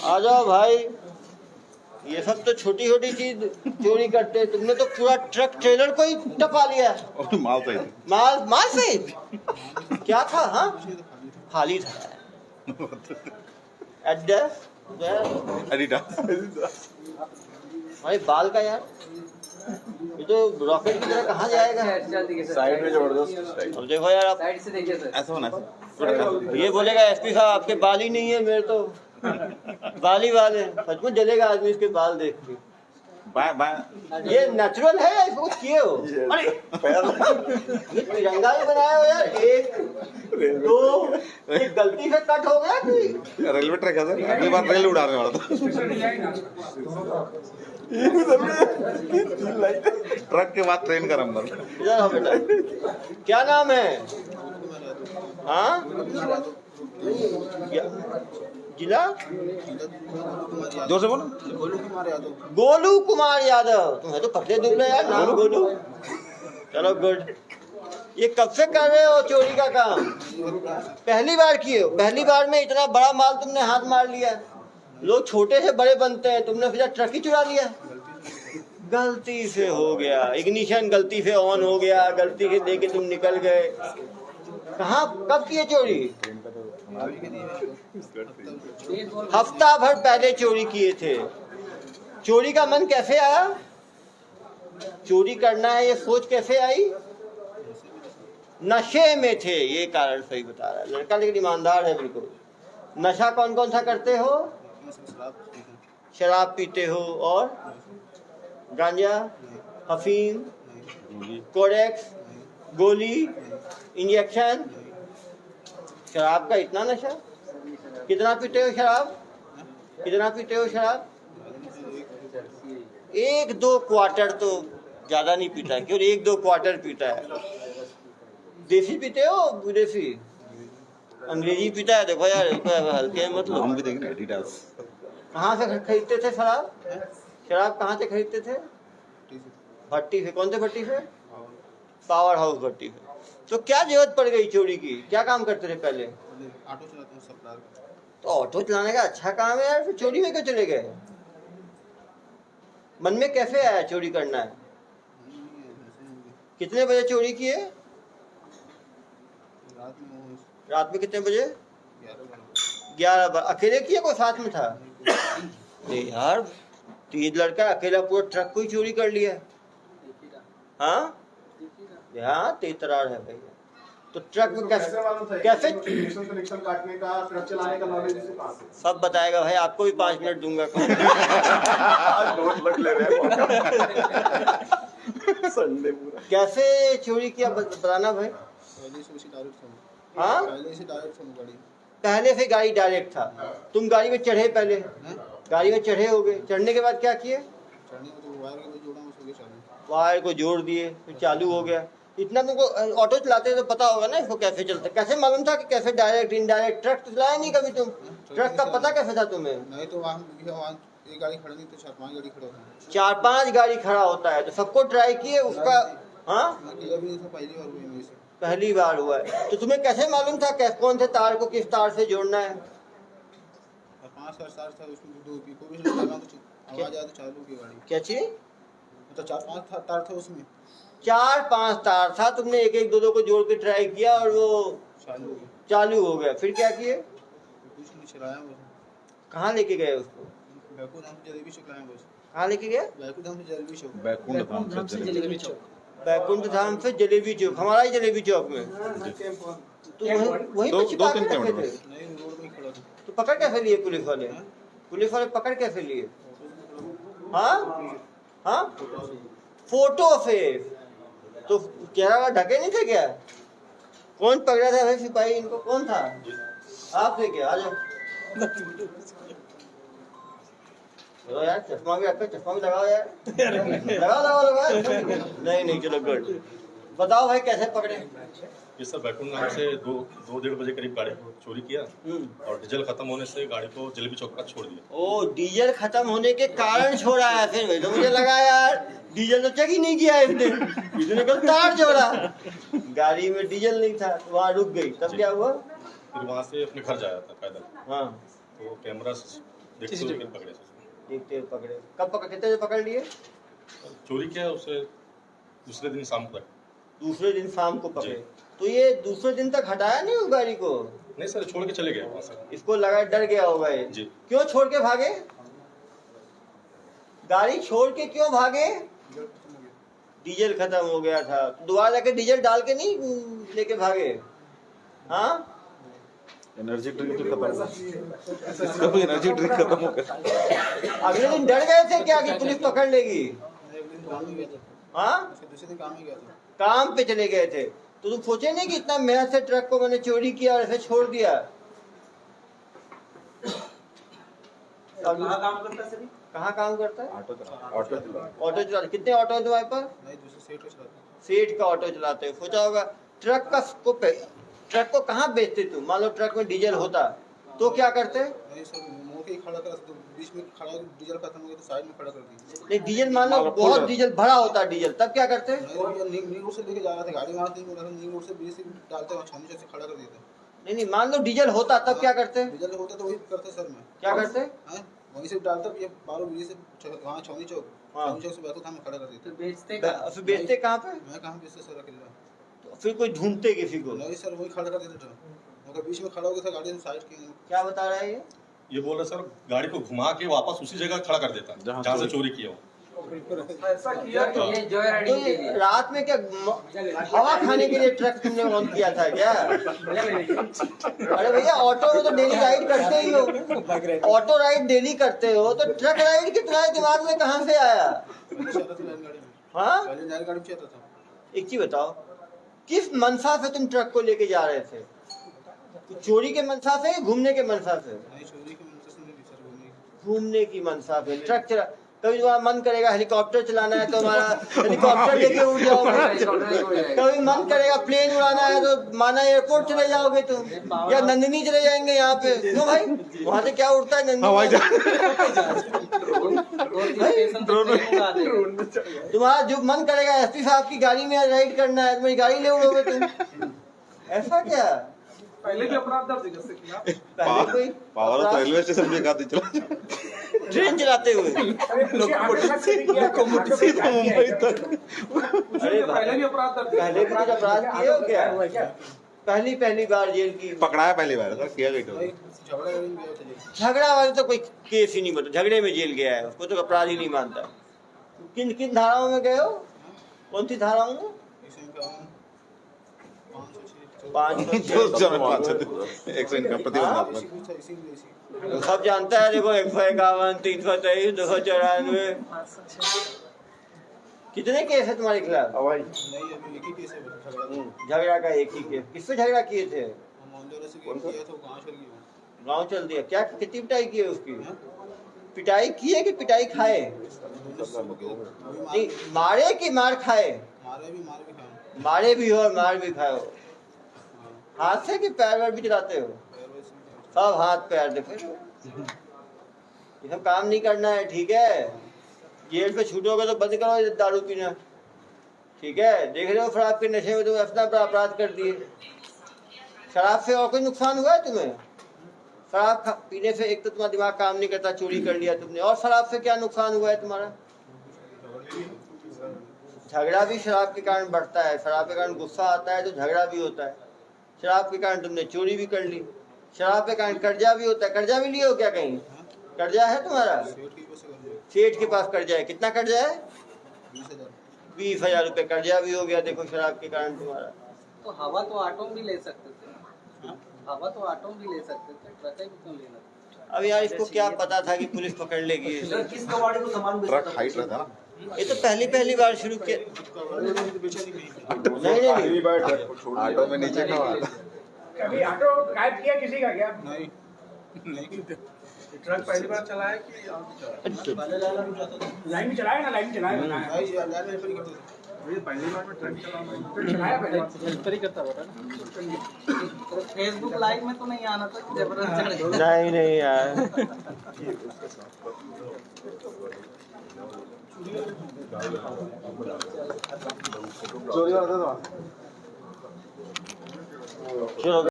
आ जाओ भाई, ये सब तो छोटी छोटी चीज चोरी करते हैं, तुमने तो पूरा ट्रक ट्रेलर को ही टपा लिया। माल सही माल माल सहित क्या था? हाँ खाली था। एडिडास। भाई बाल का यार, ये तो रॉकेट की तरह कहाँ जाएगा? साइड में जबरदस्त। अब देखो यार, आप साइड से देखिए सर। ऐसा होना ये बोलेगा एसपी साहब आपके बाल ही नहीं है, मेरे तो बाल ही बाल है। सच में जलेगा आदमी इसके बाल देख के। ये नेचुरल है या इसको कुछ किए हो? अरे ये तिरंगा ही बनाया हो यार। एक दो एक गलती से कट हो गया कि रेलवे ट्रैक है सर, अगली बार रेल उड़ाने वाला था। ट्रक के बाद ट्रेन का नंबर। इधर आओ बेटा, क्या नाम है? हाँ जिला जोर से बोलो। गोलू कुमार यादव। तुम्हें तो पतले दुबले यार, नाम गोलू। चलो गुड। ये कब से कर रहे हो चोरी का काम? पहली बार किए हो? पहली बार में इतना बड़ा माल तुमने हाथ मार लिया। लोग छोटे से बड़े बनते हैं, तुमने फिर ट्रक ही चुरा लिया। गलती से हो गया, इग्निशन गलती से ऑन हो गया, गलती से देके तुम निकल गए। कहाँ कब किए चोरी? हफ्ता भर पहले चोरी किए थे। चोरी का मन कैसे आया? चोरी करना है ये सोच कैसे आई? नशे में थे, ये कारण सही बता रहा है लड़का, लेकिन ईमानदार है बिल्कुल। नशा कौन कौन सा करते हो? शराब पीते हो और गांजा, अफीम, कोडेक्स, गोली, इंजेक्शन। शराब का इतना नशा? कितना पीते हो शराब? कितना पीते हो शराब? 1-2 क्वार्टर तो ज्यादा नहीं पीता, क्यों 1-2 क्वार्टर पीता है। देसी पीते हो? विदेशी? अंग्रेजी पीता है? देखो यार हल्के मतलब। हम भी देखेंगे एडिडास। कहाँ से खरीदते थे शराब? शराब कहाँ से खरीदते थे? भट्टी से। कौन से भट्टी से? पावर हाउस भट्टी से। तो क्या जरूरत पड़ गई चोरी की? क्या काम करते थे पहले? ऑटो चलाता हूँ सप्लायर। तो ऑटो चलाने का अच्छा काम है यार, फिर चोरी में क्यों चले गए? मन में कैसे आया चोरी करना है? कितने बजे चोरी किए? रात में कितने बजे? 11 बजे। अकेले किए कोई साथ में था? नहीं यार, तो ये लड़का अकेला पूरा ट्रक को ही चोरी कर लिया। हाँ यहाँ तेतरार है भैया। तो ट्रक में कैसे कनेक्शन काटने का, ट्रक चलाने का नॉलेज इसको कहाँ से? सब बताएगा भाई, आपको भी 5 मिनट दूंगा। ले रहे संडे पूरा। कैसे चोरी किया बताना भाई। पहले से उसी डायरेक्ट था। हाँ पहले से डायरेक्ट था गाड़ी। पहले से गाड़ी डायरेक्ट था। तुम गाड़ी में चढ़े? पहले गाड़ी में चढ़े हो गए, चढ़ने के बाद क्या किए? चढ़ने में तो वायर को जोड़ा, उसको चालू। वायर को जोड़ दिए, फिर चालू हो गया। इतना तुमको ऑटो चलाते तो पता होगा ना इसको कैसे चलता। कैसे मालूम था कि कैसे डायरेक्ट इनडायरेक्ट? ट्रक तो चलाया नहीं कभी तुम, ट्रक का पता कैसे था तुम्हें? नहीं तो वहाँ एक गाड़ी खड़ी नहीं तो 4-5 गाड़ी खड़ा होता। 4-5 गाड़ी खड़ा होता है, तो सबको ट्राई किए उसका? हाँ अकेला भी नहीं था, पहली बार हुई मेरे से। पहली बार हुआ है। तो तुम्हें कैसे मालूम था कौन से तार को किस तार से जोड़ना है? 5 तार था उसमें, 2 पिको भी लगा तो आवाज आया तो चालू की गाड़ी। क्या चीज? तो 4-5 तार था उसमें, 4-5 तार था। तुमने एक एक दो को जोड़ के ट्राई किया और वो चालू हो गया। चालू हो गया। फिर क्या किए? कुछ नहीं चलाया बस। कहाँ लेके गए उसको? बैकू धाम से जलेबी चौक लाया बस। कहाँ लेके गए? बैकू धाम से जलेबी चौक। बैकुंठ धाम से जलेबी चौक। बैकुंठ धाम से जलेबी चौक, हमारा ही जलेबी चौक में। तो वही तो छिपा के रखे थे। नहीं रोड में खड़ा था। तो पकड़ कैसे लिए पुलिस वाले? पुलिस वाले पकड़ कैसे लिए? हाँ हाँ फोटो से। तो चेहरा ढके नहीं थे क्या? कौन पकड़ा था भाई सिपाही इनको? कौन था? आप थे क्या? आ जाओ यार, चश्मा भी रखो, चश्मा भी लगाओ यार। लगाओ। नहीं चलो गुड। बताओ भाई कैसे पकड़े? ये सब बैकुंठ नाम से 2-2:30 बजे करीब गाड़ी को चोरी किया और डीजल खत्म होने से गाड़ी को जलेबी चौक पर छोड़ दिया। ओ डीजल खत्म होने के कारण छोड़ा है। फिर तो मुझे लगा यार डीजल तो चेक ही नहीं किया इसने कल तार जोड़ा। गाड़ी में डीजल नहीं था, वहाँ रुक गई। तब क्या हुआ? फिर वहाँ से अपने घर जाया था पैदल। हाँ तो कैमरा देखते हुए फिर पकड़े। देखते हुए पकड़े। कब पकड़, कितने बजे पकड़ लिए? चोरी किया उसे दूसरे दिन शाम तक। दूसरे दिन शाम को पकड़े। जी। तो ये दूसरे दिन तक हटाया नहीं उस गाड़ी को? नहीं सर, छोड़ के चले गए वहाँ से। इसको लगा डर गया होगा ये। जी। क्यों छोड़ के भागे? गाड़ी छोड़ के क्यों भागे? डीजल खत्म हो गया था। दोबारा जाके डीजल डाल के नहीं लेके भागे? हाँ, एनर्जी ड्रिंक तो खत्म हो गया। एनर्जी ड्रिंक खत्म हो गया। अगले दिन डर गए थे क्या कि पुलिस पकड़ लेगी? एक दिन काम ही गया था, हाँ, उसके दूसरे दिन काम ही गया था। काम पे चले गए थे। तो तुम सोचे नहीं कि इतना मेहनत से ट्रक को मैंने चोरी किया और ऐसे छोड़ दिया? कहाँ काम करता है सर? कहाँ काम करता है? ऑटो चला। ऑटो चला। कितने ऑटो है तुम्हारे पास? नहीं, दूसरे सेठ को चलाता हूँ। सेठ का ऑटो चलाते हो। सोचा होगा ट्रक को कहाँ बेचते तुम? मान लो ट्रक में डीजल होता तो क्या करते? नहीं सर, मोड़ के ही खड़ा करा, तो बीच में खड़ा, डीजल खत्म हो गया तो साइड में खड़ा कर दी। नहीं, डीजल मान लो बहुत डीजल भरा होता डीजल, तब क्या करते? नींग रोड से लेके जा रहा था, गाड़ी वहाँ नहीं, नींग रोड से बीच से डालते वहाँ छावनी से खड़ा कर देते। नहीं, मान लो डीजल होता तब क्या करते? डीजल होता तो वही करते सर मैं। क्या करते? हैं? वहीं से डालता, ये बारो बीच से वहाँ छावनी चौक, हाँ। छावनी चौक से बैठो था, मैं खड़ा कर देते। तो बेचते फिर बेचते कहाँ पे? मैं कहाँ बेचते सर अकेला? तो फिर कोई ढूंढते किसी को? नहीं सर, वही खड़ा कर देते थे। मगर बीच में खड़ा हो गया था, गाड़ी साइड की। क्या बता रहा है ये? ये बोल रहे सर, गाड़ी को घुमा के वापस उसी जगह खड़ा कर देता जहाँ से चोरी किया हो। ऐसा किया कि ये जो है तो ये रात में क्या हवा खाने के लिए ट्रक तुमने ऑन किया था क्या? अरे भैया, ऑटो में तो डेली राइड करते ही हो, ऑटो राइड डेली करते हो, तो ट्रक राइड के तुम्हारे दिमाग में कहाँ से आया? हाँ, पहले नई गाड़ी में चलता था। एक चीज बताओ, किस मंशा से तुम ट्रक को लेके जा रहे थे? चोरी के मंशा से या घूमने के मंशा से? नहीं, चोरी की मंशा से नहीं सर, घूमने की। घूमने की मंशा से ट्रक चला। कभी तुम्हारा मन करेगा हेलीकॉप्टर चलाना है तो हमारा हेलीकॉप्टर लेके उड़ जाओगे। कभी मन करेगा प्लेन उड़ाना है तो माना एयरपोर्ट चले जाओगे तुम, या नंदिनी चले जाएंगे यहाँ पे। क्यों भाई, वहाँ से क्या उड़ता है नंदिनी? तुम्हारा जो मन करेगा एसपी साहब की गाड़ी में राइड करना है, तुम्हारी गाड़ी ले उड़ोगे तुम। ऐसा क्या? पहले भी अपराध दर्ज है इसके खिलाफ। पहले कोई पावर तो रेलवे स्टेशन पे गाड़ी चला, ट्रेन चलाते हुए? मुंबई तक। अरे पहले भी अपराध दर्ज है। पहले भी कुछ अपराध किए हो क्या? पहली बार जेल की? पकड़ाया पहली बार सर, किया गया भाई, झगड़ा करने गया था। झगड़ा वाले तो कोई केस ही नहीं बनता, झगड़े में जेल गया है उसको तो अपराध ही नहीं मानता। किन किन धाराओं में गए हो? कौन सी धाराओं में? इसमें क्या हूँ? 506 एक्सीडेंट का प्रतिबंधात्मक। इसी सब जानता है। देखो 151, 323, 294, कितने केस है तुम्हारे खिलाफ? नहीं, अभी एक ही केस है झगड़ा। झगड़ा का एक ही केस। किससे झगड़ा किए थे? हम मोहल्ले से किया तो गाँव चल गया। गाँव चल दिया। क्या कितनी पिटाई की है उसकी? पिटाई की है कि पिटाई खाए? नहीं, मारे कि मार खाए? मारे भी खाए। मारे भी हो और मार भी खाए हो। हाथ से कि पैर वैर भी चलाते हो? सब हाथ पैर। देखो ये सब काम नहीं करना है, ठीक है? जेल पे छूटोगे तो बंद करो दारू पीना, ठीक है? देख रहे हो शराब के नशे में तो अपना बड़ा अपराध कर दिए। शराब से और कोई नुकसान हुआ है तुम्हें? शराब पीने से एक तो तुम्हारा दिमाग काम नहीं करता, चोरी कर लिया तुमने, और शराब से क्या नुकसान हुआ है तुम्हारा? झगड़ा भी शराब के कारण बढ़ता है। शराब के कारण गुस्सा आता है तो झगड़ा भी होता है। शराब के कारण तुमने चोरी भी कर ली। शराब के कारण कर्जा भी होता है। कर्जा भी लिए हो क्या कहीं? कर्जा है तुम्हारा? सेठ के पास कर्जा है। कितना कर्जा है? 20,000 रुपये कर्जा भी हो गया। देखो शराब के कारण तुम्हारा। तो हवा तो ऑटो भी ले सकते थे। हवा तो ऑटो भी ले सकते थे, ट्रक भी क्यों लेना? अब यार इसको क्या पता था कि पुलिस पकड़ लेगी? किस कबाड़ी को सामान ट्रक हाइट रहता ना। ये तो पहली बार शुरू किया। नहीं, ऑटो में नीचे का कभी ऑटो गायब किया किसी का क्या? नहीं, ट्रक पहली बार चला है कि लाइन में चलाया ना? लाइन में चलाया ना? भाई ये लाइन में रिपेयर करते थे। पहली बार में ट्रक चलाया पहले करता होता तो फेसबुक लाइव में तो नहीं आना था कि जबरदस्त नहीं यार। चोरी वाला था। चलो।